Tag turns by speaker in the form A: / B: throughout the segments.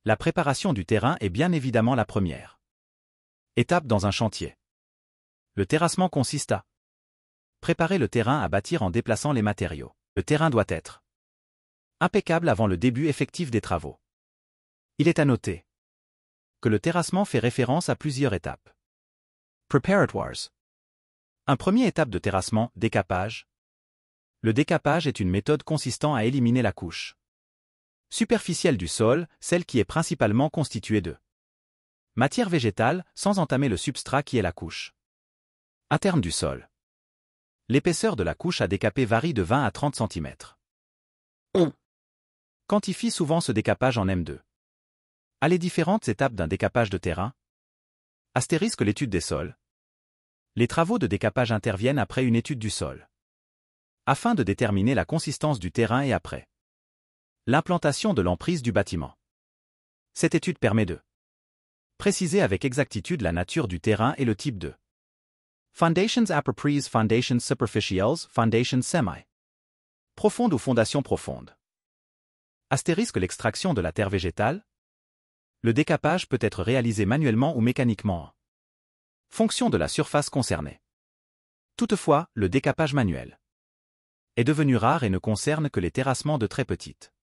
A: La préparation du terrain est bien évidemment la première étape dans un chantier. Le terrassement consiste à préparer le terrain à bâtir en déplaçant les matériaux. Le terrain doit être impeccable avant le début effectif des travaux. Il est à noter que le terrassement fait référence à plusieurs étapes. Preparatoires. Un premier étape de terrassement, décapage. Le décapage est une méthode consistant à éliminer la couche superficielle du sol, celle qui est principalement constituée de matière végétale, sans entamer le substrat qui est la couche interne du sol. L'épaisseur de la couche à décaper varie de 20 à 30 cm. On quantifie souvent ce décapage en M2. À les différentes étapes d'un décapage de terrain. Astérisque l'étude des sols. Les travaux de décapage interviennent après une étude du sol, afin de déterminer la consistance du terrain et après l'implantation de l'emprise du bâtiment. Cette étude permet de préciser avec exactitude la nature du terrain et le type de foundations appropriées, foundations superficiales, foundations semi profondes ou fondations profondes. Astérisque l'extraction de la terre végétale. Le décapage peut être réalisé manuellement ou mécaniquement en fonction de la surface concernée. Toutefois, le décapage manuel est devenu rare et ne concerne que les terrassements de très petite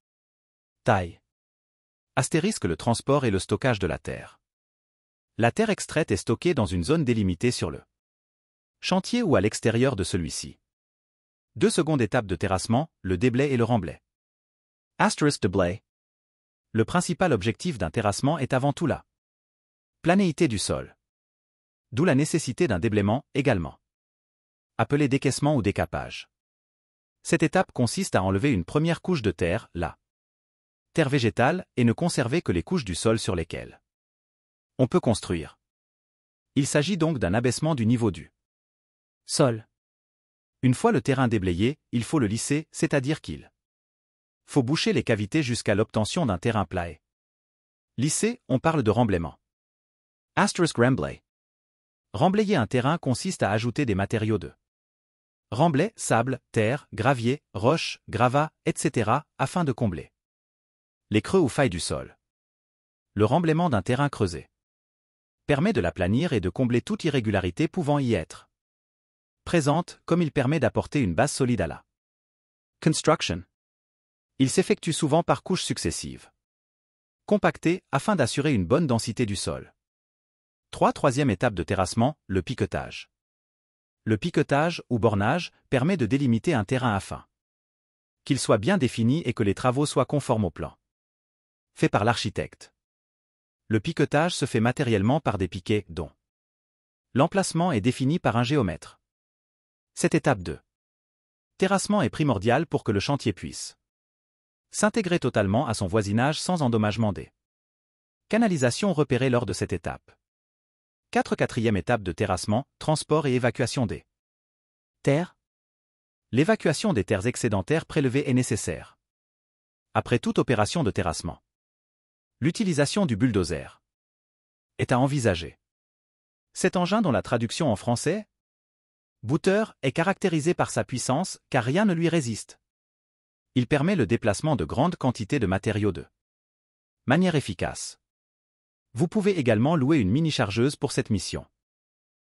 A: taille. Astérisque le transport et le stockage de la terre. La terre extraite est stockée dans une zone délimitée sur le chantier ou à l'extérieur de celui-ci. Deux secondes étapes de terrassement, le déblai et le remblai. Astérisque déblai. Le principal objectif d'un terrassement est avant tout la planéité du sol. D'où la nécessité d'un déblaiement, également appelé décaissement ou décapage. Cette étape consiste à enlever une première couche de terre, la terre végétale, et ne conserver que les couches du sol sur lesquelles on peut construire. Il s'agit donc d'un abaissement du niveau du sol. Une fois le terrain déblayé, il faut le lisser, c'est-à-dire qu'il faut boucher les cavités jusqu'à l'obtention d'un terrain plat. Lisser, on parle de remblaiement. Asterisk remblai. Remblayer un terrain consiste à ajouter des matériaux de remblai, sable, terre, gravier, roche, gravat, etc., afin de combler les creux ou failles du sol. Le remblaiement d'un terrain creusé permet de l'aplanir et de combler toute irrégularité pouvant y être présente, comme il permet d'apporter une base solide à la construction. Il s'effectue souvent par couches successives, compactées, afin d'assurer une bonne densité du sol. Troisième étape de terrassement, le piquetage. Le piquetage, ou bornage, permet de délimiter un terrain afin qu'il soit bien défini et que les travaux soient conformes au plan fait par l'architecte. Le piquetage se fait matériellement par des piquets dont l'emplacement est défini par un géomètre. Cette étape de terrassement est primordiale pour que le chantier puisse s'intégrer totalement à son voisinage sans endommagement des canalisations repérées lors de cette étape. Quatrième étape de terrassement, transport et évacuation des terres. L'évacuation des terres excédentaires prélevées est nécessaire après toute opération de terrassement. L'utilisation du bulldozer est à envisager. Cet engin, dont la traduction en français booter, est caractérisé par sa puissance car rien ne lui résiste. Il permet le déplacement de grandes quantités de matériaux de manière efficace. Vous pouvez également louer une mini-chargeuse pour cette mission.